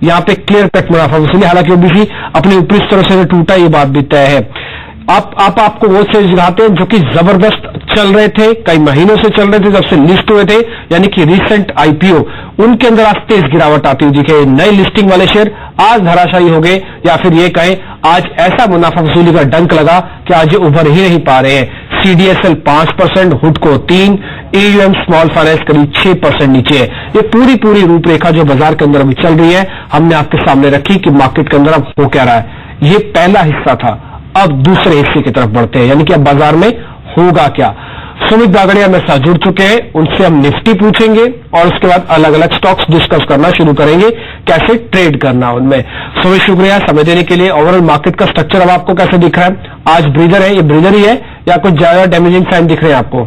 यहाँ पे clear cut मुनाफा वसूली, हालांकि ओबीसी अपने ऊपरी स्तरों से टूटा, ये बात भी तय है। आपको वो शेयर दिखाते हैं जो कि जबरदस्त चल रहे थे, कई महीनों से चल रहे थे जब से लिस्ट हुए थे, यानी कि रिसेंट आईपीओ, उनके अंदर आज तेज गिरावट आती हुई दिखे। नई लिस्टिंग वाले शेयर आज धराशायी हो गए, या फिर ये कहें आज ऐसा मुनाफा वसूली का डंक लगा कि आज ये उभर ही नहीं पा रहे हैं। सीडीएसएल 5%, हुडको 3%, एयूएम स्मॉल फाइनेंस करीब 6% नीचे है। ये पूरी रूपरेखा जो बाजार के अंदर अभी चल रही है, हमने आपके सामने रखी कि मार्केट के अंदर अब हो क्या रहा है। ये पहला हिस्सा था, अब दूसरे हिस्से की तरफ बढ़ते हैं, यानी कि अब बाजार में होगा क्या। सुमित बागड़िया मेरे साथ जुड़ चुके हैं, उनसे हम निफ्टी पूछेंगे और उसके बाद अलग अलग स्टॉक्स डिस्कस करना शुरू करेंगे, कैसे ट्रेड करना उनमें। सुमित, शुक्रिया समय देने के लिए। ओवरऑल मार्केट का स्ट्रक्चर अब आपको कैसे दिख रहा है? आज ब्रीदर है, ये ब्रीदर ही है या कुछ ज्यादा डैमेजिंग साइन दिख रहे हैं आपको?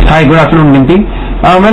हाय, गुड आफ्टरनून नितिन।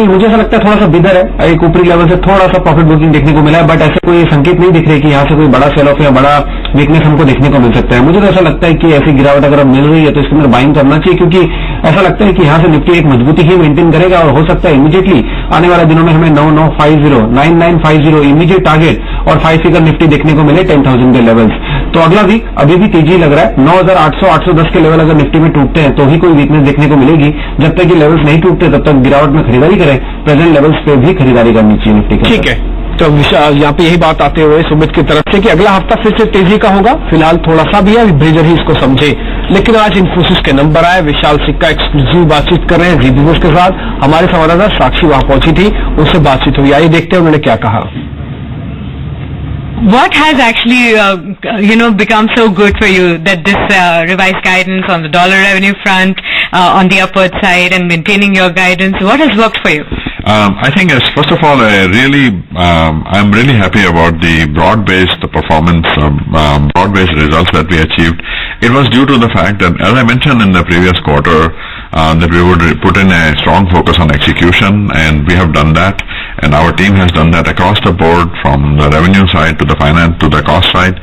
मुझे ऐसा लगता है थोड़ा सा बिदर है, एक ऊपरी लेवल से थोड़ा सा प्रॉफिट बुकिंग देखने को मिला है, बट ऐसे कोई संकेत नहीं दिख रहे कि यहाँ से कोई बड़ा सेल ऑफ या बड़ा वीकनेस हमको देखने को मिल सकता है। मुझे तो ऐसा लगता है कि ऐसी गिरावट अगर मिल रही है तो इसके अंदर बाइंग करना चाहिए, क्योंकि ऐसा लगता है कि यहाँ से निफ्टी एक मजबूती ही मेंटेन करेगा और हो सकता है इमीडिएटली आने वाले दिनों में हमें 9950 इमीडिएट टारगेट और 5 फिगर निफ्टी देखने को मिले 10,000 के लेवल्स। तो अगला वीक अभी भी तेजी लग रहा है। 9,800 810 के लेवल अगर निफ्टी में टूटते हैं तो ही कोई वीकनेस देखने को मिलेगी। जब तक ये लेवल्स नहीं टूटते तब तक गिरावट में खरीदारी करें, प्रेजेंट लेवल्स पे भी खरीदारी करनी चाहिए निफ्टी की। ठीक है, तो यहाँ पे यही बात आते हुए सुमित की तरफ से कि अगला हफ्ता फिर से तेजी का होगा, फिलहाल थोड़ा सा भी है, ब्रीदर ही इसको समझे। लेकिन आज इन्फोसिस के नंबर आए, विशाल सिक्का एक्सक्लूसिव बातचीत कर रहे हैं जी बिजनेस के साथ। हमारे संवाददाता साक्षी वहां पहुंची थी, उनसे बातचीत हुई, आइए देखते हैं उन्होंने क्या कहा। What has actually, become so good for you that this revised guidance on the dollar revenue front, on the upward side and maintaining your guidance, what has worked for you? I think, first of all, I'm really happy about the broad-based performance, broad-based results that we achieved. It was due to the fact that, as I mentioned in the previous quarter, that we would put in a strong focus on execution, and we have done that, and our team has done that across the board, from the revenue side to the finance to the cost side,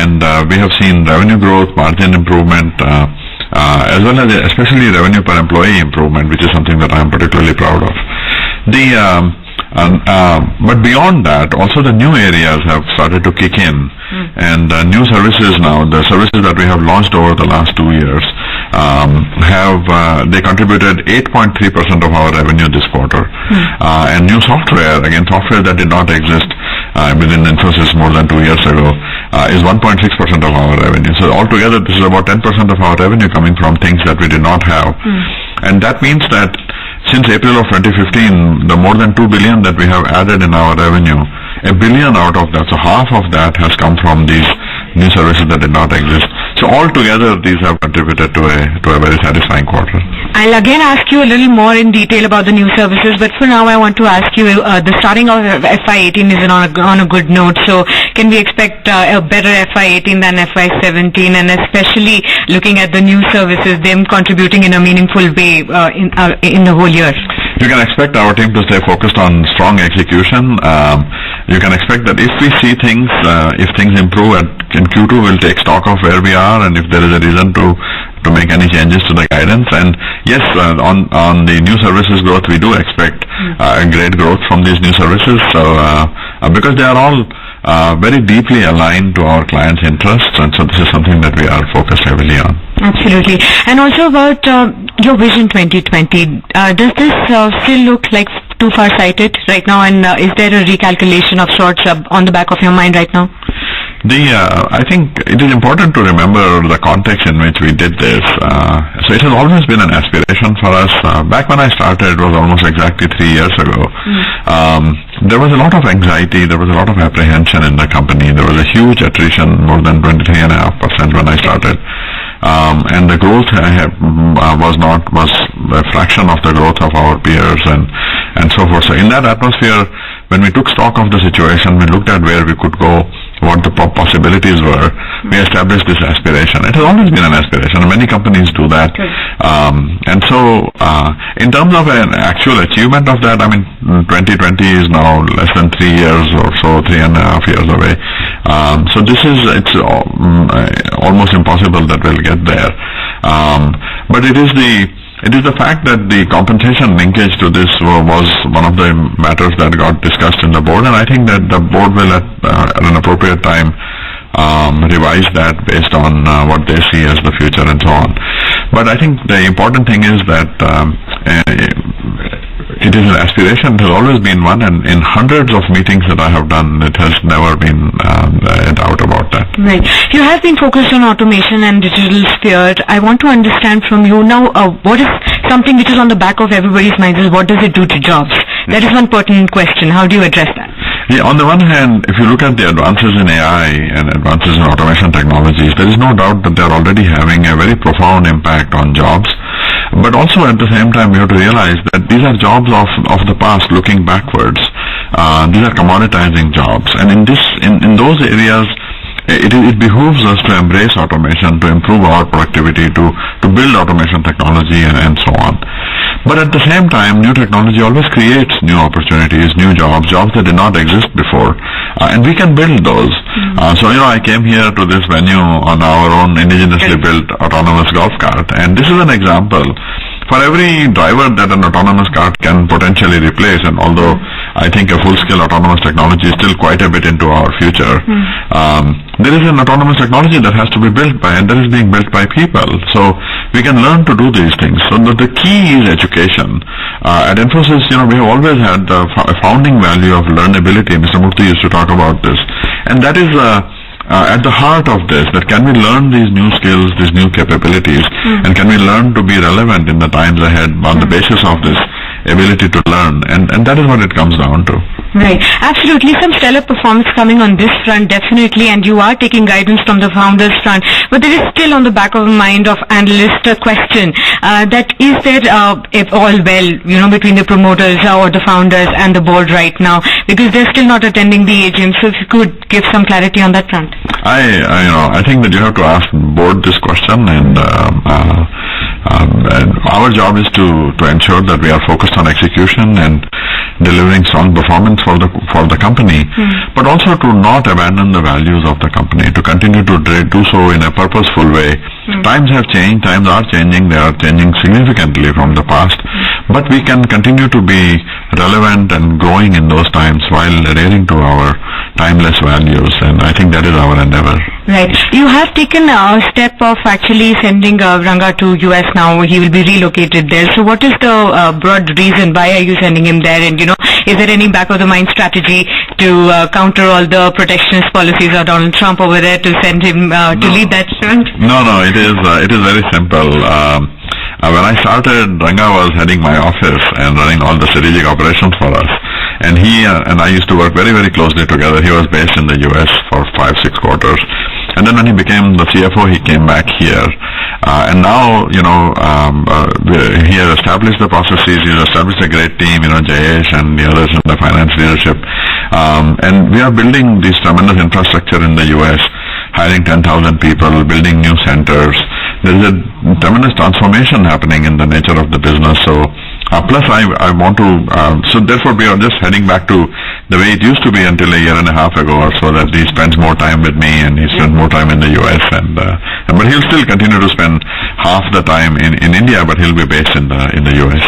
and we have seen revenue growth, margin improvement, as well as especially revenue per employee improvement, which is something that I am particularly proud of. But beyond that, also the new areas have started to kick in, and new services now, the services that we have launched over the last 2 years, they contributed 8.3% of our revenue this quarter. And new software, again, software that did not exist within Infosys more than 2 years ago, is 1.6% of our revenue. So altogether, this is about 10% of our revenue coming from things that we did not have. And that means that since April of 2015, the more than 2 billion that we have added in our revenue, 1 billion out of that, so half of that has come from these new services that did not exist. So altogether, these have contributed to a very satisfying quarter. I'll again ask you a little more in detail about the new services, but for now I want to ask you, the starting of FY18 is on a good note, so can we expect a better FY18 than FY17, and especially looking at the new services, them contributing in a meaningful way in the whole year? You can expect our team to stay focused on strong execution. You can expect that if we see things, if things improve in Q2, we'll take stock of where we are, and if there is a reason to make any changes to the guidance. And yes, on the new services growth, we do expect great growth from these new services. So because they are all very deeply aligned to our clients' interests, and so this is something that we are focused heavily on. Absolutely. And also about your Vision 2020, does this still look like too far-sighted right now, and is there a recalculation of sorts on the back of your mind right now? I think it is important to remember the context in which we did this. So it has always been an aspiration for us. Back when I started, it was almost exactly 3 years ago. There was a lot of anxiety, there was a lot of apprehension in the company. There was a huge attrition, more than 23.5% when I started. And the growth was a fraction of the growth of our peers and so forth. So in that atmosphere, when we took stock of the situation, we looked at where we could go, what the possibilities were, we established this aspiration. It has always been an aspiration. Many companies do that. And so, in terms of an actual achievement of that, I mean, 2020 is now less than 3 years or so, 3.5 years away. So it's almost impossible that we'll get there. But it is it is the fact that the compensation linkage to this was one of the matters that got discussed in the board, and I think that the board will at an appropriate time revise that based on what they see as the future and so on. But I think the important thing is that it is an aspiration. It has always been one, and in hundreds of meetings that I have done, it has never been a doubt about that. Right. You have been focused on automation and digital sphere. I want to understand from you now, what is something which is on the back of everybody's minds is what does it do to jobs? That is one pertinent question. How do you address that? Yeah, on the one hand, if you look at the advances in AI and advances in automation technologies, there is no doubt that they are already having a very profound impact on jobs. But also at the same time, we have to realize that these are jobs of the past looking backwards. These are commoditizing jobs. And in those areas, it behooves us to embrace automation, to improve our productivity, to build automation technology and so on. But at the same time, new technology always creates new opportunities, new jobs that did not exist before. And we can build those. So, I came here to this venue on our own indigenously built autonomous golf cart. And this is an example. For every driver that an autonomous cart can potentially replace, and although I think a full-scale autonomous technology is still quite a bit into our future, there is an autonomous technology that has to be built by, and that is being built by people. So we can learn to do these things. So the key is education. At Infosys, we have always had the founding value of learnability. Mr. Murthy used to talk about this. And that is at the heart of this, that can we learn these new skills, these new capabilities, and can we learn to be relevant in the times ahead on the basis of this ability to learn, and that is what it comes down to. Right. Absolutely. Some stellar performance coming on this front, definitely, and you are taking guidance from the founders front. But there is still on the back of the mind of analysts a question that is there, if all well, between the promoters or the founders and the board right now, because they're still not attending the AGM. So if you could give some clarity on that front. I think that you have to ask board this question, and our job is to ensure that we are focused on execution and delivering strong performance for the company, but also to not abandon the values of the company, to continue to do so in a purposeful way. Times have changed, times are changing, they are changing significantly from the past, but we can continue to be relevant and growing in those times while adhering to our timeless values, and I think that is our endeavor. Right. You have taken a step of actually sending Ranga to US now. He will be relocated there. So what is the broad reason? Why are you sending him there? And, is there any back of the mind strategy to counter all the protectionist policies of Donald Trump over there to send him to lead that front? No, it is very simple. When I started, Ranga was heading my office and running all the strategic operations for us. And he and I used to work very, very closely together. He was based in the US for 5-6 quarters. And then when he became the CFO, he came back here. And now, he has established the processes. He has established a great team, Jayesh and the others in the finance leadership. And we are building this tremendous infrastructure in the US, hiring 10,000 people, building new centers. There is a tremendous transformation happening in the nature of the business. So, plus I want to, so therefore we are just heading back to the way it used to be until a year and a half ago or so, that he spends more time with me and he spends more time in the US, but he'll still continue to spend half the time in India, but he'll be based in the US.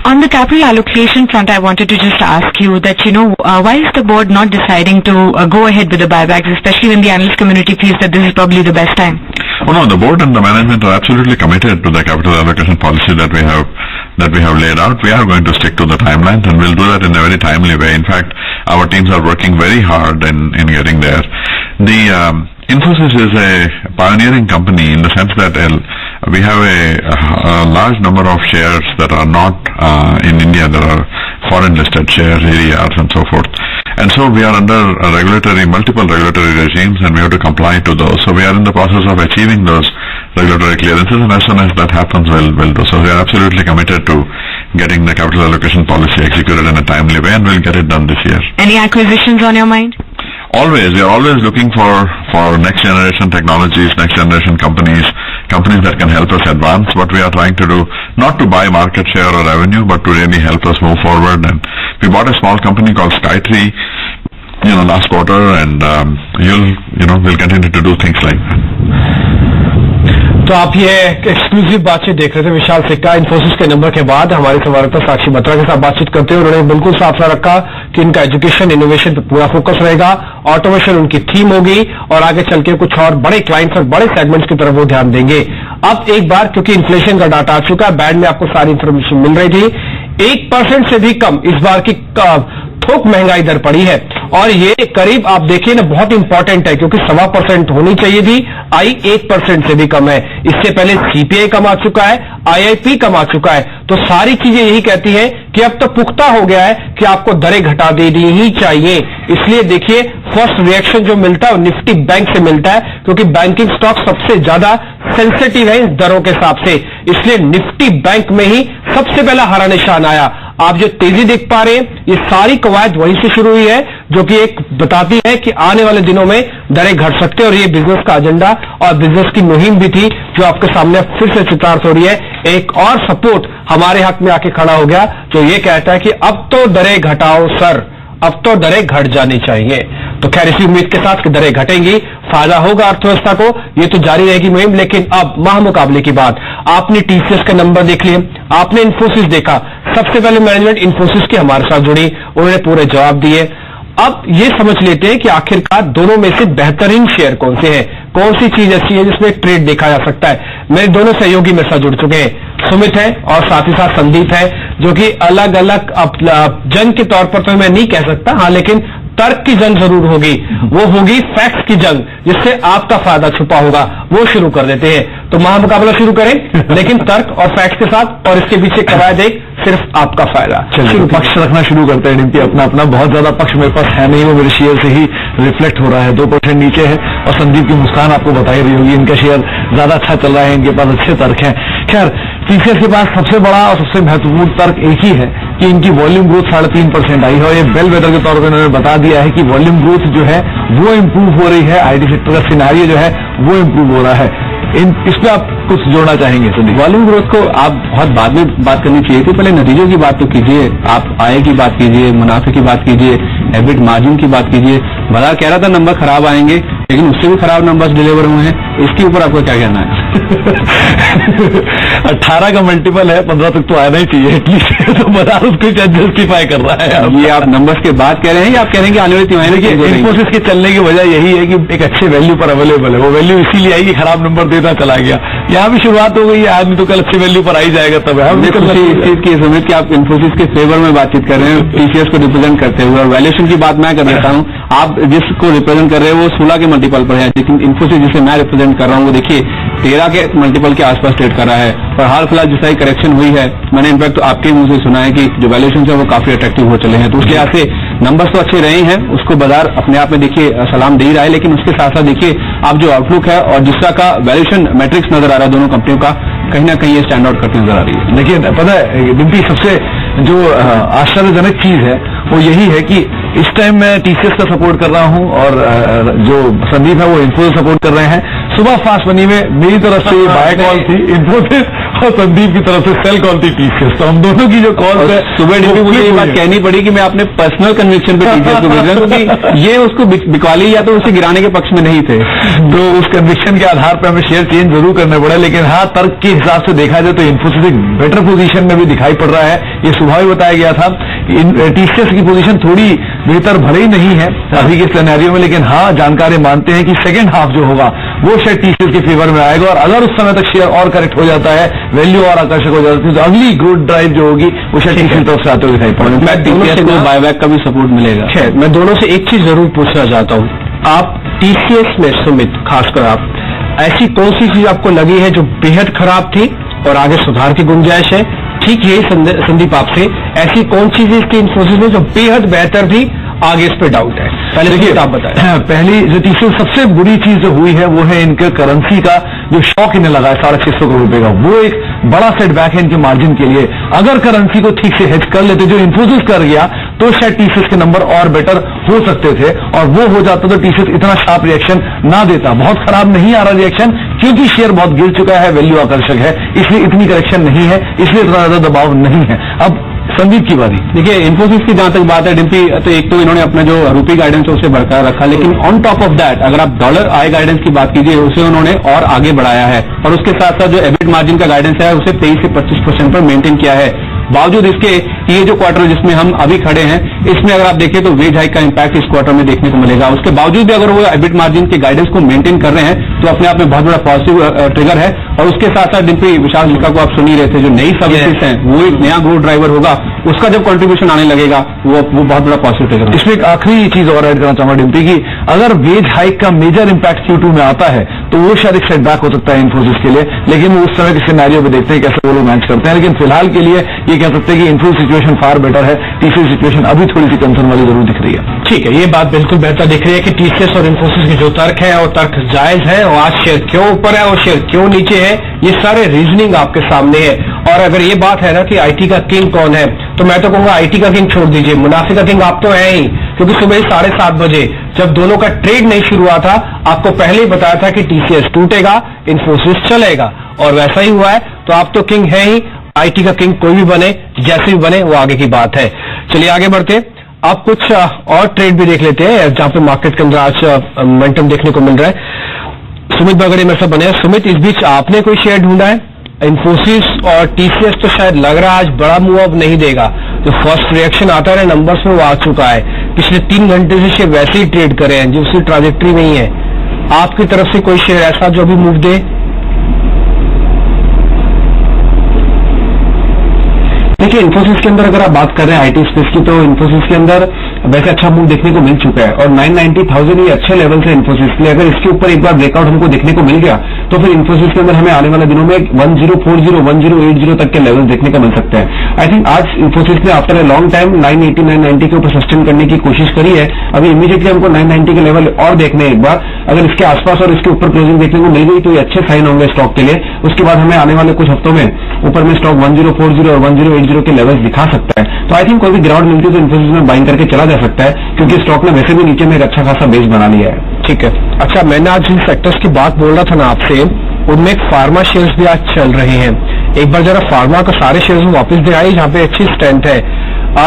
On the capital allocation front, I wanted to just ask you that, why is the board not deciding to go ahead with the buybacks, especially when the analyst community feels that this is probably the best time? Oh no, the board and the management are absolutely committed to the capital allocation policy that we have laid out. We are going to stick to the timelines, and we'll do that in a very timely way. In fact, our teams are working very hard in getting there. The Infosys is a pioneering company in the sense that we have a large number of shares that are not in India. There are foreign listed shares, ADRs and so forth. And so we are under multiple regulatory regimes, and we have to comply to those. So we are in the process of achieving those regulatory clearances, and as soon as that happens, we'll do. So we are absolutely committed to getting the capital allocation policy executed in a timely way, and we'll get it done this year. Any acquisitions on your mind? Always. We are always looking for next generation technologies, next generation companies that can help us advance what we are trying to do, not to buy market share or revenue, but to really help us move forward. And we bought a small company called Skytree, last quarter, and we'll continue to do things like that. तो तो आप ये exclusive बातचीत देख रहे थे विशाल सिक्का इन्फोसिस के नंबर के बाद हमारे संवाददाता साक्षी बत्रा के साथ बातचीत करते हुए उन्होंने बिल्कुल साफ रखा कि इनका एजुकेशन इनोवेशन पे पूरा फोकस रहेगा, ऑटोमेशन उनकी थीम होगी और आगे चल के कुछ और बड़े क्लाइंट्स और बड़े सेगमेंट्स की तरफ वो ध्यान देंगे। अब एक बार क्योंकि इन्फ्लेशन का डाटा आ चुका है, बैंड में आपको सारी इंफॉर्मेशन मिल रही थी, 1% से भी कम इस बार की थोक महंगाई दर पड़ी है और ये करीब आप देखिए ना बहुत इंपॉर्टेंट है क्योंकि 1.25% होनी चाहिए थी, आई 1% से भी कम है। इससे पहले सीपीआई कम आ चुका है, आईआईपी कम आ चुका है, तो सारी चीजें यही कहती है कि अब तो पुख्ता हो गया है कि आपको दरें घटा देनी ही चाहिए। इसलिए देखिए फर्स्ट रिएक्शन जो मिलता है वो निफ्टी बैंक से मिलता है क्योंकि बैंकिंग स्टॉक सबसे ज्यादा सेंसिटिव है इन दरों के हिसाब से, इसलिए निफ्टी बैंक में ही सबसे पहला हरा निशान आया। आप जो तेजी देख पा रहे हैं ये सारी कवायद वहीं से शुरू हुई है जो कि एक बताती है कि आने वाले दिनों में दरें घट सकते हैं और ये बिजनेस का एजेंडा और बिजनेस की मुहिम भी थी जो आपके सामने फिर से चित्रार्थ हो रही है। एक और सपोर्ट हमारे हक में आके खड़ा हो गया जो ये कहता है कि अब तो दरें घटाओ सर, अब तो दरें घट जानी चाहिए। तो खैर इसी उम्मीद के साथ कि दरें घटेंगी, फायदा होगा अर्थव्यवस्था को, ये तो जारी रहेगी मुहिम। लेकिन अब महामुकाबले की बात, आपने टीसीएस के नंबर देख लिए, आपने इन्फोसिस देखा, सबसे पहले मैनेजमेंट इन्फोसिस की हमारे साथ जुड़ी, उन्होंने पूरे जवाब दिए। अब ये समझ लेते हैं कि आखिरकार दोनों में से बेहतरीन शेयर कौन से हैं, कौन सी चीज ऐसी है जिसमें ट्रेड देखा जा सकता है। मेरे दोनों सहयोगी मेरे साथ जुड़ चुके हैं, सुमित है और साथ ही साथ संदीप है, जो कि अलग अलग जंग के तौर पर तो मैं नहीं कह सकता, हाँ लेकिन तर्क की जंग जरूर होगी, वो होगी फैक्ट्स की जंग जिससे आपका फायदा छुपा होगा, वो शुरू कर देते हैं। तो महामुकाबला शुरू करें लेकिन तर्क और फैक्ट्स के साथ, और इसके पीछे कवायद एक सिर्फ आपका फायदा। चलिए पक्ष रखना शुरू करते हैं डिम्पी, अपना अपना। बहुत ज्यादा पक्ष मेरे पास है नहीं, वो मेरे शेयर से ही रिफ्लेक्ट हो रहा है, 2% नीचे है और संदीप की मुस्कान आपको बताई रही होगी, इनका शेयर ज्यादा अच्छा चल रहा है, इनके पास अच्छे तर्क हैं। खैर टीसीएस के पास सबसे बड़ा और सबसे महत्वपूर्ण तर्क एक ही है कि इनकी वॉल्यूम ग्रोथ 3.5% आई है और ये बेल वेदर के तौर पर उन्होंने बता दिया है कि वॉल्यूम ग्रोथ जो है वो इम्प्रूव हो रही है, आईटी सेक्टर का सिनारियो जो है वो इम्प्रूव हो रहा है। इस पे आप कुछ जोड़ना चाहेंगे संदीप? वॉल्यूम ग्रोथ को आप बहुत बाद में बात करनी चाहिए थी, पहले नतीजों की बात तो कीजिए, आप आय की बात कीजिए, मुनाफे की बात कीजिए, एबिट मार्जिन की बात कीजिए। बाजार कह रहा था नंबर खराब आएंगे लेकिन उससे भी खराब नंबर्स डिलीवर हुए हैं, इसके ऊपर आपको क्या कहना है? 18 का मल्टीपल है, 15 तक तो आना ही चाहिए एटलीस्ट, तो बाजार उसको जस्टिफाई कर रहा है। ये आप नंबर्स के बात कह रहे हैं या आप कह रहे हैं कि आने वाली तिमाही में? इन्फोसिस के चलने की वजह यही है कि एक अच्छे वैल्यू पर अवेलेबल है, वो वैल्यू इसीलिए आई कि खराब नंबर देता चला गया। यहाँ भी शुरुआत हो गई है, आदमी तो कल अच्छे वैल्यू पर आ ही जाएगा। तब हम इस चीज की समझ कि आप इन्फोसिस के फेवर में बातचीत कर रहे हैं टीसीएस को रिप्रेजेंट करते हुए, और वैल्यूएशन की बात मैं कर देता हूँ। आप जिसको रिप्रेजेंट कर रहे हैं वो 16 के मल्टीपल पर है, लेकिन इन्फोसिस जिसे मैं रिप्रेजेंट कर रहा हूँ वो देखिए 13 के मल्टीपल के आसपास ट्रेड कर रहा है। और हाल फिलहाल जिस तरह करेक्शन हुई है, मैंने इनफैक्ट तो आपके मुंह से सुना है कि जो वैल्यूएशन है वो काफी अट्रैक्टिव हो चले हैं, तो उस लिहाज से नंबर्स तो अच्छे रहे हैं, उसको बाजार अपने आप में देखिए सलाम दे ही रहा है। लेकिन उसके साथ साथ देखिए आप जो आउटलुक है और जिस तरह का वैल्यूएशन मैट्रिक्स नजर आ रहा है दोनों कंपनियों का, कहीं ना कहीं ये स्टैंड आउट करती नजर आ रही है। देखिए पता है डिम्पी, सबसे जो आश्चर्यजनक चीज है वो यही है कि इस टाइम मैं टीसीएस का सपोर्ट कर रहा हूं और जो संदीप है वो इन्फोसिस सपोर्ट कर रहे हैं। सुबह फास्ट मनी में मेरी तरफ से बाय कॉल थी इन्फोसिस और संदीप की तरफ से सेल कॉल थी टीसीएस, तो हम दोनों की जो कॉल है सुबह डिम्पी मुझे ये बात कहनी पड़ी कि मैं अपने पर्सनल कन्विक्शन पे टीसीएस को भेज रहा हूं क्योंकि ये उसको बिकवाली या तो उसे गिराने के पक्ष में नहीं थे, तो उस कन्विक्शन के आधार पर हमें शेयर चेंज जरूर करने पड़े। लेकिन हाँ, तर्क के हिसाब से देखा जाए तो इन्फोसिस एक बेटर पोजीशन में भी दिखाई पड़ रहा है, ये सुबह ही बताया गया था। टीसीएस की पोजीशन थोड़ी बेहतर भले ही नहीं है अभी के सिनेरियो में, लेकिन हाँ जानकार मानते हैं कि सेकंड हाफ जो होगा वो शायद टीसीएस के फेवर में आएगा, और अगर उस समय तक शेयर और करेक्ट हो जाता है, वैल्यू और आकर्षक हो जाती है, तो अगली ग्रोथ ड्राइव जो होगी वो शायद टीसीएस तरफ से आते हुए दिखाई पड़ेगा। टीसीएस को बायबैक का भी सपोर्ट मिलेगा। खैर मैं दोनों से एक चीज जरूर पूछना चाहता हूँ, आप टीसीएस में सुमित खासकर आप ऐसी कौन सी चीज आपको लगी है जो बेहद खराब थी और आगे सुधार की गुंजाइश है? ठीक यही संदीप आपसे, ऐसी कौन सी चीज थी इन्फोसिस में जो बेहद बेहतर थी, आगे इस पे डाउट है? पहले देखिए आप बताएं। पहली जो तीसरी सबसे बुरी चीज जो हुई है वो है इनके करेंसी का जो शॉक इन्हें लगा है 650 करोड़ रुपए का, वो एक बड़ा सेटबैक है इनके मार्जिन के लिए। अगर करेंसी को ठीक से हेज कर लेते जो इन्फोसिस कर गया तो शायद टीसीएस के नंबर और बेटर हो सकते थे, और वो हो जाता तो टीसीएस इतना शार्प रिएक्शन ना देता। बहुत खराब नहीं आ रहा रिएक्शन क्योंकि शेयर बहुत गिर चुका है, वैल्यू आकर्षक है, इसलिए इतनी करेक्शन नहीं है, इसलिए इतना ज्यादा दबाव नहीं है। अब संदीप की बारी। देखिए इन्फोसिस की जहां तक बात है डिम्पी, तो एक तो इन्होंने अपना जो रूपी गाइडेंस है उसे बरकरार रखा, लेकिन ऑन टॉप ऑफ दैट अगर आप डॉलर आई गाइडेंस की बात कीजिए उसे उन्होंने और आगे बढ़ाया है, और उसके साथ साथ जो एबिट मार्जिन का गाइडेंस है उसे 23 से 25% पर मेंटेन किया है। बावजूद इसके ये जो क्वार्टर जिसमें हम अभी खड़े हैं इसमें अगर आप देखें तो वेज हाइक का इंपैक्ट इस क्वार्टर में देखने को मिलेगा। उसके बावजूद भी अगर वो एबिट मार्जिन के गाइडेंस को मेंटेन कर रहे हैं तो अपने आप में बहुत बड़ा पॉजिटिव ट्रिगर है। और उसके साथ साथ डिम्पी विशाल जिसका को आप सुन ही रहे थे, जो नई सर्विसेज हैं वो एक नया ग्रोथ ड्राइवर होगा, उसका जब कंट्रीब्यूशन आने लगेगा वो बहुत बड़ा पॉजिटिव ट्रिगर है। इसमें एक आखिरी चीज और ऐड करना चाहूंगा डिम्पी की, अगर वेज हाइक का मेजर इंपैक्ट Q2 में आता है तो वो शायद एक सेटबैक हो सकता है इन्फोसिस के लिए, लेकिन वो उस समय के सिनेरियो में देखते हैं कैसे वो लोग मैच करते हैं। लेकिन फिलहाल के लिए ये कह सकते हैं कि इन्फोसिस सिचुएशन फार बेटर है, टीसीएस सिचुएशन अभी थोड़ी सी कंसर्न वाली जरूर दिख रही है। ठीक है, ये बात बिल्कुल बेहतर दिख रही है कि टीसीएस और इन्फोसिस के जो तर्क है और तर्क जायज है, और आज शेयर क्यों ऊपर है और शेयर क्यों नीचे है, ये सारे रीजनिंग आपके सामने है। और अगर ये बात है ना कि आईटी का किंग कौन है, तो मैं तो कहूंगा आईटी का किंग छोड़ दीजिए, मुनाफे का किंग आप तो है ही, क्योंकि सुबह 7:30 बजे जब दोनों का ट्रेड नहीं शुरू हुआ था आपको पहले ही बताया था कि टीसीएस टूटेगा, इन्फोसिस चलेगा, और वैसा ही हुआ है। तो आप तो किंग है ही, आईटी का किंग कोई भी बने, जैसे भी बने, वो आगे की बात है। चलिए आगे बढ़ते, आप कुछ और ट्रेड भी देख लेते हैं जहां पे मार्केट के अंदर आज मोमेंटम देखने को मिल रहा है। सुमित बगड़े मेरे साथ बने हैं। सुमित, इस बीच आपने कोई शेयर ढूंढा है? इन्फोसिस और टीसीएस तो शायद लग रहा है आज बड़ा मूव अप नहीं देगा, जो फर्स्ट रिएक्शन आता है नंबर्स में वो आ चुका है। पिछले 3 घंटे से शेयर वैसे ही ट्रेड करे हैं, जो उसकी ट्राजेक्टरी नहीं है। आपकी तरफ से कोई शेयर ऐसा जो भी मूव दे? देखिए इन्फोसिस के अंदर अगर आप बात कर रहे हैं आईटी स्पेस की, तो इन्फोसिस के अंदर वैसे अच्छा मूव देखने को मिल चुका है, और 990,000 ये अच्छे लेवल से इन्फोसिस के लिए। अगर इसके ऊपर एक बार ब्रेकआउट हमको देखने को मिल गया तो फिर इन्फोसिस के अंदर हमें आने वाले दिनों में 1040, 1080 तक के लेवल देखने को मिल सकते हैं। आई थिंक आज इन्फोसिस ने आफ्टर ए लॉन्ग टाइम 980, 990 के ऊपर सस्टेन करने की कोशिश करी है। अभी इमीडिएटली हमको 990 के लेवल और देखने एक बार, अगर इसके आसपास और इसके ऊपर क्लोजिंग देखने को मिल गई तो ये अच्छे साइन होंगे स्टॉक के लिए। उसके बाद हमें आने वाले कुछ हफ्तों में ऊपर में स्टॉक 1040 और 1080 के लेवल्स दिखा सकता है। तो आई थिंक कोई भी ग्राउंड मिलती है तो इन्फोसिस में बाइंग करके चला जा सकता है, क्योंकि स्टॉक ने वैसे भी नीचे में एक अच्छा खासा बेस बना लिया है। ठीक है, अच्छा मैंने आज जिन सेक्टर्स की बात बोल रहा था ना आपसे, उनमें एक फार्मा शेयर्स भी आज चल रहे हैं। एक बार जरा फार्मा का सारे शेयर्स वापस दिखाई जहां पे अच्छी स्ट्रेंथ है।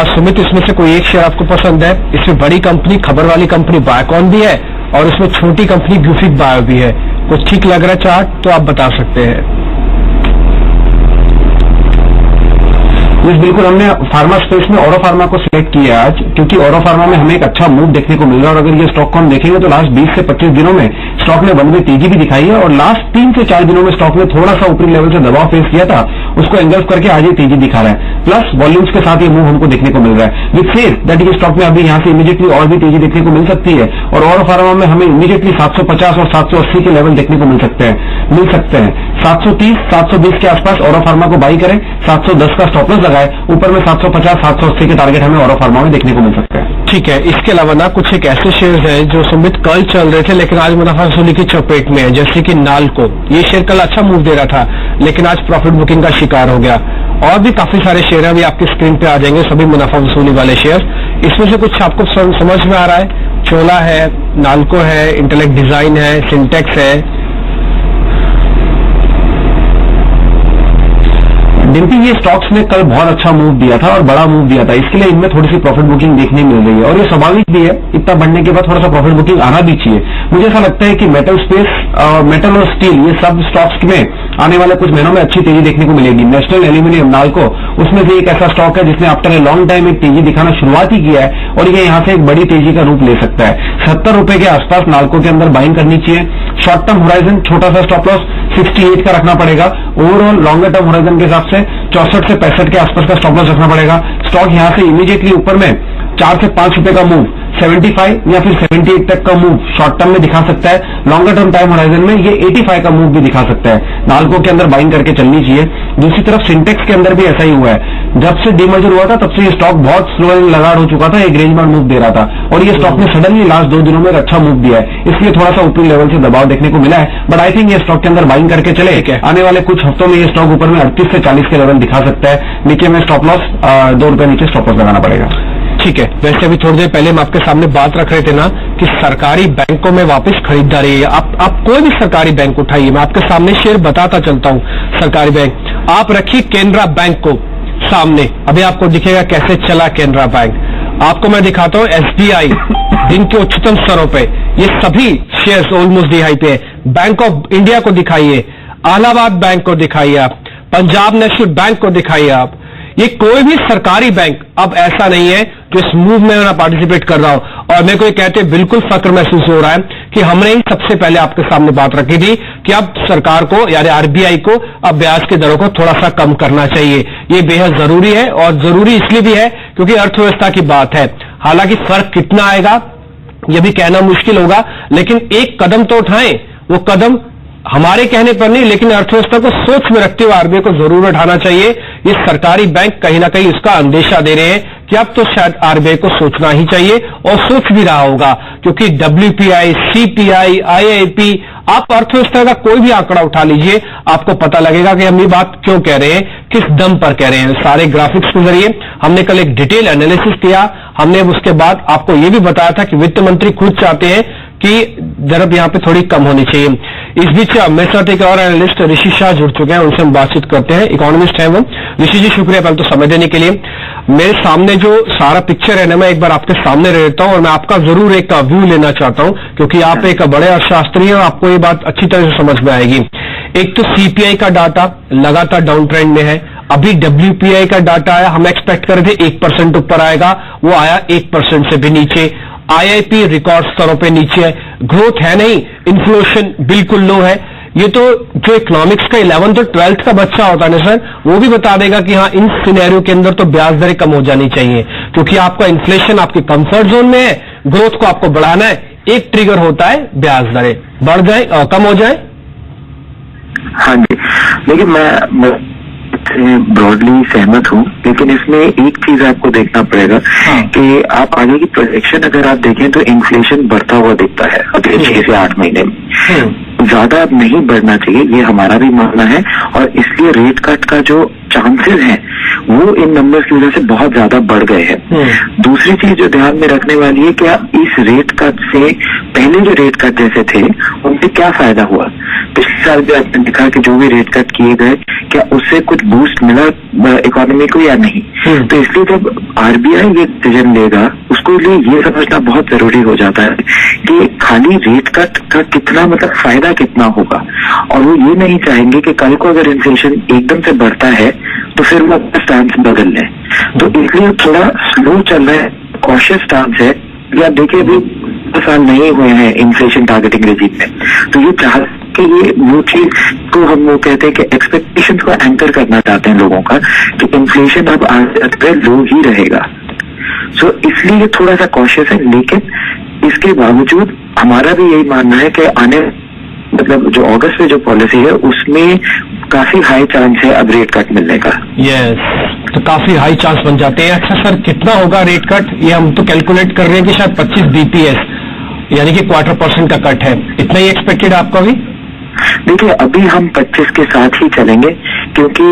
सुमित, इसमें से कोई एक शेयर आपको पसंद है? इसमें बड़ी कंपनी, खबर वाली कंपनी बायोकॉन भी है, और इसमें छोटी कंपनी ग्यूफिक बायो भी है। कुछ ठीक लग रहा है चार्ट तो आप बता सकते हैं। बिल्कुल, हमने फार्मा स्पेस में ऑरो फार्मा को सिलेक्ट किया आज, क्योंकि ऑरो फार्मा में हमें एक अच्छा मूव देखने को मिल रहा है। और अगर ये स्टॉक को हम देखेंगे तो लास्ट 20 से 25 दिनों में स्टॉक ने बंद में तेजी भी दिखाई है, और लास्ट 3 से 4 दिनों में स्टॉक ने थोड़ा सा ऊपरी लेवल से दबाव फेस किया था, उसको एंगल्फ करके आज ये तेजी दिखा रहा है। प्लस वॉल्यूम्स के साथ ये मूव हमको देखने को मिल रहा है, विद फेथ दैट ये स्टॉक में अभी यहाँ से इमीडिएटली और भी तेजी देखने को मिल सकती है। और ऑरो फार्मा में हमें इमीडिएटली 750 और 780 के लेवल देखने को मिल सकते हैं। 730, 720 के आसपास ऑरो फार्मा को बाई करें, 710 का स्टॉप लॉस लगाए, ऊपर में 750, 780 के टारगेट हमें ऑरो फार्मा में देखने को मिल सकते हैं। ठीक है, इसके अलावा ना कुछ एक ऐसे शेयर्स हैं जो सुमित कल चल रहे थे लेकिन आज मुनाफा वसूली की चपेट में है, जैसे कि नालको। ये शेयर कल अच्छा मूव दे रहा था लेकिन आज प्रॉफिट बुकिंग का शिकार हो गया। और भी काफी सारे शेयर अभी आपकी स्क्रीन पे आ जाएंगे, सभी मुनाफा वसूली वाले शेयर। इसमें से कुछ आपको समझ में आ रहा है? चोला है, नालको है, इंटेलेक्ट डिजाइन है, सिंटेक्स है। डिम्पी, ये स्टॉक्स ने कल बहुत अच्छा मूव दिया था और बड़ा मूव दिया था, इसके लिए इनमें थोड़ी सी प्रॉफिट बुकिंग देखने मिल रही है, और ये स्वाभाविक भी है। इतना बढ़ने के बाद थोड़ा सा प्रॉफिट बुकिंग आना भी चाहिए। मुझे ऐसा लगता है कि मेटल स्पेस, मेटल और स्टील, ये सब स्टॉक्स में आने वाले कुछ महीनों में अच्छी तेजी देखने को मिलेगी। नेशनल एल्यूमिनियम, नालको, उसमें से एक ऐसा स्टॉक है जिसने आफ्टर ए लॉन्ग टाइम एक तेजी दिखाना शुरुआत ही किया है, और ये यहाँ से एक बड़ी तेजी का रूप ले सकता है। 70 रुपए के आसपास नालको के अंदर बाइंग करनी चाहिए। शॉर्ट टर्म होराइजन छोटा सा स्टॉप लॉस 68 का रखना पड़ेगा। ओवरऑल लॉन्गर टर्म होराइजन के हिसाब से 64 से 65 के आसपास का स्टॉप लॉस रखना पड़ेगा। स्टॉक यहां से इमीडिएटली ऊपर में 4 से 5 रुपए का मूव 75 या फिर 78 तक का मूव शॉर्ट टर्म में दिखा सकता है। लॉन्गर टर्म टाइम होराइजन में ये 85 का मूव भी दिखा सकता है। नालको के अंदर बाइंग करके चलनी चाहिए। दूसरी तरफ सिंटेक्स के अंदर भी ऐसा ही हुआ है। जब से डीमर्जर हुआ था तब से ये स्टॉक बहुत स्लो एंड लगाड़ हो चुका था, एक रेंज में मूव दे रहा था, और ये स्टॉक ने सडनली लास्ट 2 दिनों में एक अच्छा मूव दिया है, इसलिए थोड़ा सा ऊपरी लेवल से दबाव देखने को मिला है। बट आई थिंक ये स्टॉक के अंदर बाइंग करके चले, आने वाले कुछ हफ्तों में ये स्टॉक ऊपर में 38 से 40 के लेवल दिखा सकता है। नीचे में स्टॉप लॉस 2 रुपए नीचे स्टॉप लॉस लगाना पड़ेगा। ठीक है, वैसे अभी थोड़ी देर पहले हम आपके सामने बात रख रहे थे ना कि सरकारी बैंकों में वापस खरीदारी है। आप कोई भी सरकारी बैंक उठाइए, मैं आपके सामने शेयर बताता चलता हूं। सरकारी बैंक आप रखिए, केनरा बैंक को सामने अभी आपको दिखेगा कैसे चला केनरा बैंक। आपको मैं दिखाता हूं एसबीआई दिन के उच्चतम स्तरों पे, ये सभी शेयर्स ऑलमोस्ट दिहाई पे है। बैंक ऑफ इंडिया को दिखाइए, इलाहाबाद बैंक को दिखाइए आप, पंजाब नेशनल बैंक को दिखाइए आप। ये कोई भी सरकारी बैंक अब ऐसा नहीं है जो इस मूव में ना पार्टिसिपेट कर रहा हो। और मेरे को ये कहते बिल्कुल फक्र महसूस हो रहा है कि हमने ही सबसे पहले आपके सामने बात रखी थी कि अब सरकार को यानी आरबीआई को अब ब्याज की दरों को थोड़ा सा कम करना चाहिए। ये बेहद जरूरी है और जरूरी इसलिए भी है क्योंकि अर्थव्यवस्था की बात है। हालांकि फर्क कितना आएगा यह भी कहना मुश्किल होगा, लेकिन एक कदम तो उठाएं। वो कदम हमारे कहने पर नहीं, लेकिन अर्थव्यवस्था को सोच में रखते हुए आरबीआई को जरूर उठाना चाहिए। ये सरकारी बैंक कहीं ना कहीं इसका अंदेशा दे रहे हैं कि अब तो शायद आरबीआई को सोचना ही चाहिए और सोच भी रहा होगा, क्योंकि डब्ल्यूपीआई, सीपीआई, आईआईपी, आप अर्थव्यवस्था का कोई भी आंकड़ा उठा लीजिए, आपको पता लगेगा कि हम ये बात क्यों कह रहे हैं, किस दम पर कह रहे हैं। सारे ग्राफिक्स के जरिए हमने कल एक डिटेल एनालिसिस किया। हमने उसके बाद आपको ये भी बताया था कि वित्त मंत्री खुद चाहते हैं कि दर यहां पे थोड़ी कम होनी चाहिए। इस बीच मेरे साथ एक और एनालिस्ट ऋषि शाह जुड़ चुके हैं, उनसे हम बातचीत करते हैं। इकोनॉमिस्ट हैं वो। ऋषि जी, शुक्रिया पहले तो समय देने के लिए। मेरे सामने जो सारा पिक्चर है ना, मैं एक बार आपके सामने रह लेता हूं और मैं आपका जरूर एक व्यू लेना चाहता हूं, क्योंकि आप एक बड़े अर्थशास्त्री हैं और आपको ये बात अच्छी तरह से समझ में आएगी। एक तो सीपीआई का डाटा लगातार डाउन ट्रेंड में है। अभी डब्ल्यूपीआई का डाटा आया, हम एक्सपेक्ट कर रहे थे 1% ऊपर आएगा, वो आया 1% से भी नीचे। आईआईपी रिकॉर्ड स्तरों पे नीचे है, ग्रोथ है नहीं, इन्फ्लेशन बिल्कुल लो है। ये तो जो इकोनॉमिक्स का 11th और 12th का बच्चा होता है ना सर, वो भी बता देगा कि हाँ इन सिनेरियो के अंदर तो ब्याज दरें कम हो जानी चाहिए, क्योंकि आपका इन्फ्लेशन आपके कंफर्ट जोन में है, ग्रोथ को आपको बढ़ाना है। एक ट्रिगर होता है ब्याज दरें बढ़ जाए और कम हो जाए। हाँ जी, देखिए मैं ब्रॉडली सहमत हूँ, लेकिन इसमें एक चीज आपको देखना पड़ेगा कि आप आगे की प्रोजेक्शन अगर आप देखें तो इन्फ्लेशन बढ़ता हुआ दिखता है अगले 6 से 8 महीने में। ज्यादा अब नहीं बढ़ना चाहिए, ये हमारा भी मानना है, और इसलिए रेट कट का जो चांसेस हैं वो इन नंबर्स की वजह से बहुत ज्यादा बढ़ गए हैं। दूसरी चीज जो ध्यान में रखने वाली है, क्या इस रेट कट से पहले जो रेट कट जैसे थे उनसे क्या फायदा हुआ। पिछले साल भी आपने देखा कि जो भी रेट कट किए गए, क्या उससे कुछ बूस्ट मिला इकोनॉमी को या नहीं। तो इसलिए जब आरबीआई ये डिसीजन लेगा, उसको लिए ये समझना बहुत जरूरी हो जाता है कि खाली रेट कट का कितना मतलब फायदा कितना होगा, और वो ये नहीं चाहेंगे कि कल को अगर इन्फ्लेशन एकदम से बढ़ता है तो फिर वो अपना स्टांस बदल लें। तो इसलिए थोड़ा स्लो चल रहा है, कॉशियस स्टांस है। या देखिए अभी साल नहीं हुए हैं इन्फ्लेशन टारगेटिंग रेजिम में, तो ये चाह कि ये वो चीज को हम वो कहते हैं कि एक्सपेक्टेशंस को एंकर करना चाहते हैं लोगों का कि इन्फ्लेशन अब आगे लो ही रहेगा। सो इसलिए थोड़ा सा कॉशियस है, लेकिन इसके बावजूद हमारा भी यही मानना है कि आने मतलब जो अगस्त में जो पॉलिसी है उसमें काफी हाई चांस है अब रेट कट मिलने का। यस, तो काफी हाई चांस बन जाते हैं। अच्छा सर, कितना होगा रेट कट? ये हम तो कैलकुलेट कर रहे हैं कि शायद 25 बीपीएस यानी कि 1/4% का कट है, इतना ही एक्सपेक्टेड आपका भी? देखिए अभी हम 25 के साथ ही चलेंगे, क्योंकि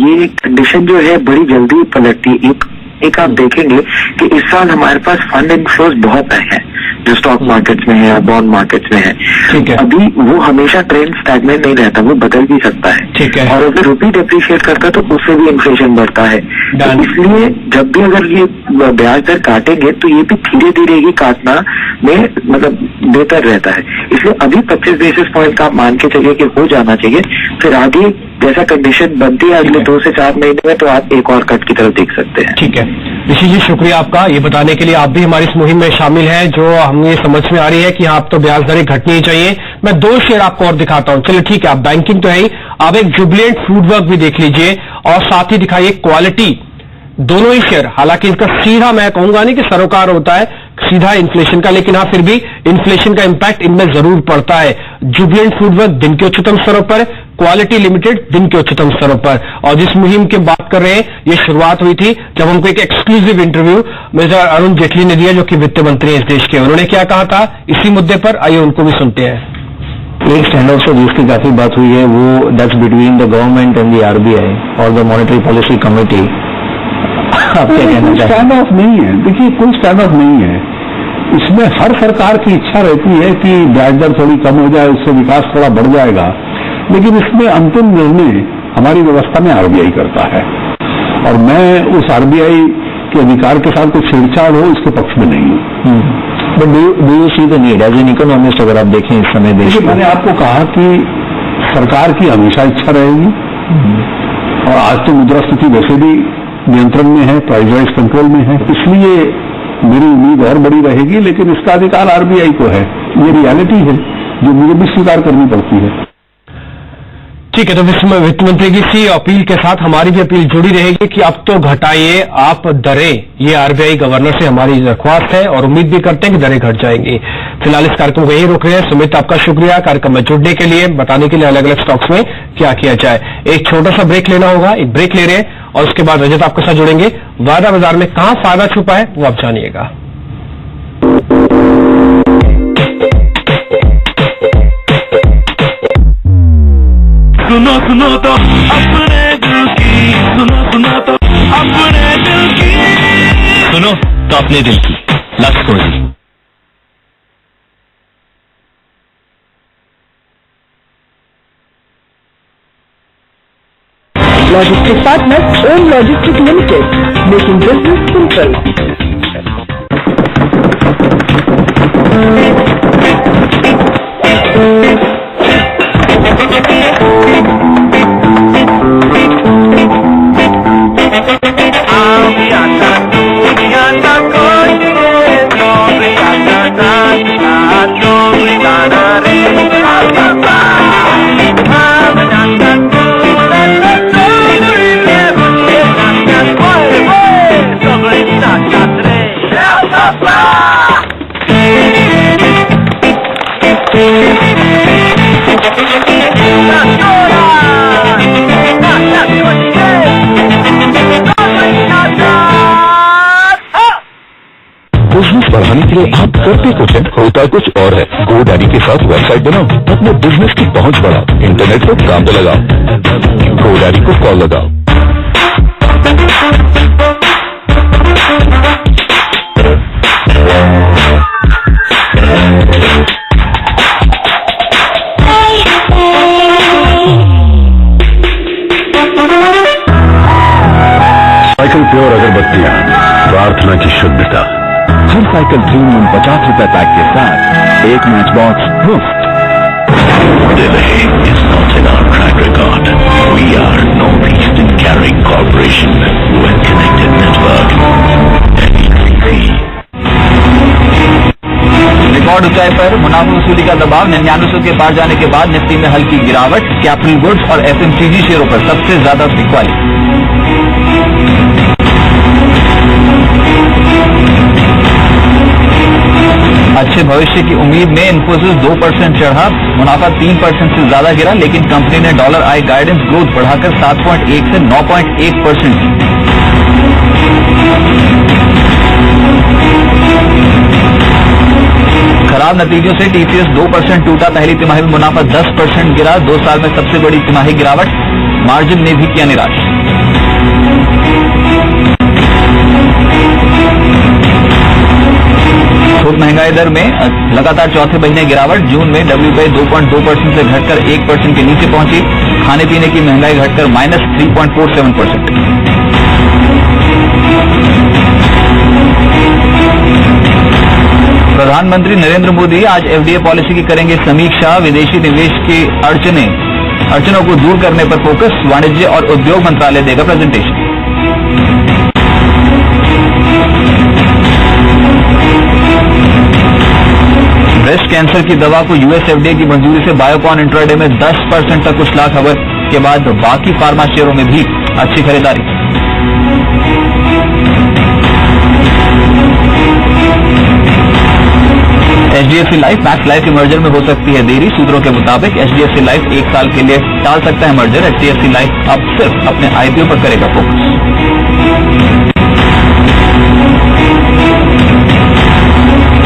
ये कंडीशन जो है बड़ी जल्दी पलटती है। एक आप देखेंगे कि इस साल हमारे पास फंड इनफ्लोज बहुत आए हैं जो स्टॉक मार्केट्स में है या बॉन्ड मार्केट्स में है। ठीक है। अभी वो हमेशा ट्रेंड स्टैग्नेंट नहीं रहता, वो बदल भी सकता है। ठीक है। और अगर रुपी डिप्रिशिएट करता है तो उससे भी इन्फ्लेशन बढ़ता है। तो इसलिए जब भी अगर ये ब्याज दर काटेंगे तो ये भी धीरे धीरे ही काटना में मतलब बेहतर रहता है। इसलिए अभी 25 बेसिस पॉइंट का आप मान के चलिए कि हो जाना चाहिए, फिर आगे जैसा कंडीशन बनती है अगले 2 से 4 महीने में तो आप एक और कट की तरफ देख सकते हैं। ठीक है ऋषि जी, शुक्रिया आपका ये बताने के लिए। आप भी हमारी इस मुहिम में शामिल हैं जो हमें ये समझ में आ रही है कि आप तो ब्याज दरें घटनी ही चाहिए। मैं 2 शेयर आपको और दिखाता हूं। चलिए ठीक है, आप बैंकिंग तो है ही, आप एक जुबिलेंट फूडवर्क भी देख लीजिए और साथ ही दिखाइए क्वालिटी। दोनों ही शेयर, हालांकि इनका सीधा मैं कहूंगा नहीं कि सरोकार होता है सीधा इन्फ्लेशन का, लेकिन हाँ फिर भी इन्फ्लेशन का इंपैक्ट इनमें जरूर पड़ता है। जुबिलेंट फूडवर्क दिन के उच्चतम स्तरों पर, क्वालिटी लिमिटेड दिन के उच्चतम स्तरों पर। और जिस मुहिम की बात कर रहे हैं, ये शुरुआत हुई थी जब हमको एक exclusive interview mister Arun Jaitley ने दिया, जो कि वित्त मंत्री हैं इस देश के। उन्होंने क्या कहा था इसी मुद्दे पर, आइए उनको भी सुनते हैं। एक स्टैंड आउट से जिसकी काफी बात हुई है वो that's between the government and the RBI और द मॉनेटरी पॉलिसी कमेटी। आप क्या कहना चाहते हैं? स्टैंड ऑफ नहीं है, देखिए कोई स्टैंड ऑफ नहीं है। इसमें हर सरकार की इच्छा रहती है कि ब्याज दर थोड़ी कम हो जाए, उससे विकास थोड़ा बढ़ जाएगा, लेकिन इसमें अंतिम निर्णय हमारी व्यवस्था में आरबीआई करता है। और मैं उस आरबीआई के अधिकार के साथ कुछ छेड़छाड़ हो इसके पक्ष में नहीं हूं। But do you see the need as an economist, अगर आप देखें इस समय देश देखिए, मैंने आपको कहा कि सरकार की हमेशा इच्छा रहेगी और आज तो मुद्रास्फीति वैसे भी नियंत्रण में है, प्राइस राइज कंट्रोल में है, इसलिए मेरी उम्मीद और बड़ी रहेगी, लेकिन इसका अधिकार आरबीआई को है। ये रियलिटी है जो मुझे भी स्वीकार करनी पड़ती है। ठीक है, तो वित्त मंत्री की इसी अपील के साथ हमारी भी अपील जुड़ी रहेगी कि अब तो घटाइए आप दरें। ये आरबीआई गवर्नर से हमारी दरख्वास्त है और उम्मीद भी करते हैं कि दरें घट जाएंगी। फिलहाल इस कार्यक्रम को यही रोक रहे हैं। सुमित, आपका शुक्रिया कार्यक्रम में जुड़ने के लिए, बताने के लिए अलग अलग स्टॉक्स में क्या किया जाए। एक छोटा सा ब्रेक लेना होगा, एक ब्रेक ले रहे हैं और उसके बाद रजत आपके साथ जुड़ेंगे। वायदा बाजार में कहां फायदा छुपा है वो आप जानिएगा। सुनो सुनो तो अपने दिल की, सुनो तो अपने दिल की, सुनो तो अपने दिल की। लक्ष्य जी। Logistic partners own Logistic Limited, making business simple. बढ़ाने के लिए आप करते कुछ है, होता कुछ और है। GoDaddy के साथ वेबसाइट बनाओ, अपने बिजनेस की पहुंच बढ़ाओ, इंटरनेट को काम पे लगाओ, GoDaddy को कॉल लगाओ। साइकिल प्योर अगरबत्तियां, प्रार्थना की शुद्धता। हर साइकिल 3 में 50 रुपए पैक के साथ एक मैच बॉक्स मुफ्त। Delay is not in our track record. We are Northeastern Carrying Corporation, well connected network. Record ऊंचाई पर मुनाफा वसूली का दबाव 9900 के पार जाने के बाद निफ्टी में हल्की गिरावट। कैपिटल गुड्स और एफएमसीजी शेयरों पर सबसे ज्यादा बिकवाली। अच्छे भविष्य की उम्मीद में इन्फोसिस 2% चढ़ा, मुनाफा 3% से ज्यादा गिरा, लेकिन कंपनी ने $आई गाइडेंस ग्रोथ बढ़ाकर 7.1 से 9.1%। खराब नतीजों से टीसीएस 2% टूटा, पहली तिमाही में मुनाफा 10% गिरा, 2 साल में सबसे बड़ी तिमाही गिरावट। मार्जिन ने भी किया निराश। थोक महंगाई दर में लगातार चौथे महीने गिरावट। जून में WPI 2.2% से घटकर 1% के नीचे पहुंची। खाने पीने की महंगाई घटकर -3.47%। प्रधानमंत्री नरेंद्र मोदी आज एफडीए पॉलिसी की करेंगे समीक्षा। विदेशी निवेश की अड़चनों को दूर करने पर फोकस। वाणिज्य और उद्योग मंत्रालय देगा प्रेजेंटेशन। ब्रेस्ट कैंसर की दवा को यूएस एफडीए की मंजूरी से बायोकॉन इंट्राडे में 10% तक उछला। खबर के बाद बाकी फार्मा शेयरों में भी अच्छी खरीदारी। एचडीएफसी लाइफ मैक्स लाइफ के मर्जर में हो सकती है देरी। सूत्रों के मुताबिक एचडीएफसी लाइफ 1 साल के लिए टाल सकता है मर्जर। एचडीएफसी लाइफ अब सिर्फ अपने आईपीओ पर करेगा फोकस।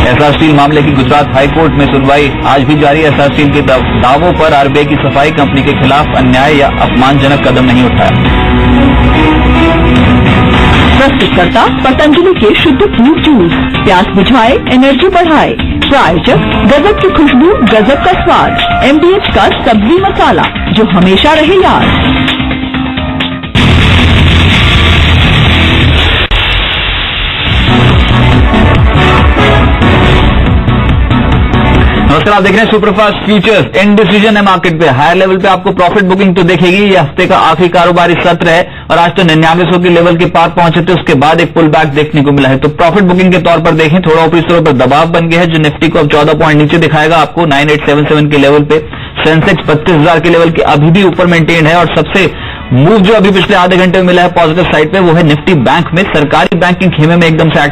एसआर स्टील मामले की गुजरात हाईकोर्ट में सुनवाई आज भी जारी। एसआर स्टील के दावों पर आरबीआई की सफाई, कंपनी के खिलाफ अन्याय या अपमानजनक कदम नहीं उठाया। प्रस्तुतकर्ता पतंजलि के शुद्ध फ्रूट जूस, प्यास बुझाए, एनर्जी बढ़ाए। प्रायोजक गजब की खुशबू, गजब का स्वाद, एमडीएच का सब्जी मसाला जो हमेशा रहे याद। नमस्कार, आप देख रहे हैं सुपरफास्ट फ्यूचर्स। इनडिसीजन है मार्केट पे, हायर लेवल पे आपको प्रॉफिट बुकिंग तो देखेगी। ये हफ्ते का आखिरी कारोबारी सत्र है और आज तो 9900 के लेवल के पार पहुंचे थे, उसके बाद एक पुल बैक देखने को मिला है। तो प्रॉफिट बुकिंग के तौर पर देखें, थोड़ा ऊपरी स्तरों पर दबाव बन गया है जो निफ्टी को अब 14 पॉइंट नीचे दिखाएगा आपको 9877 के लेवल पे। सेंसेक्स 32,000 के लेवल के अभी भी ऊपर मेंटेन है और सबसे मूव जो अभी पिछले आधे घंटे में मिला है पॉजिटिव साइड पे वो है निफ्टी बैंक में। सरकारी बैंक के खेमे में एकदम से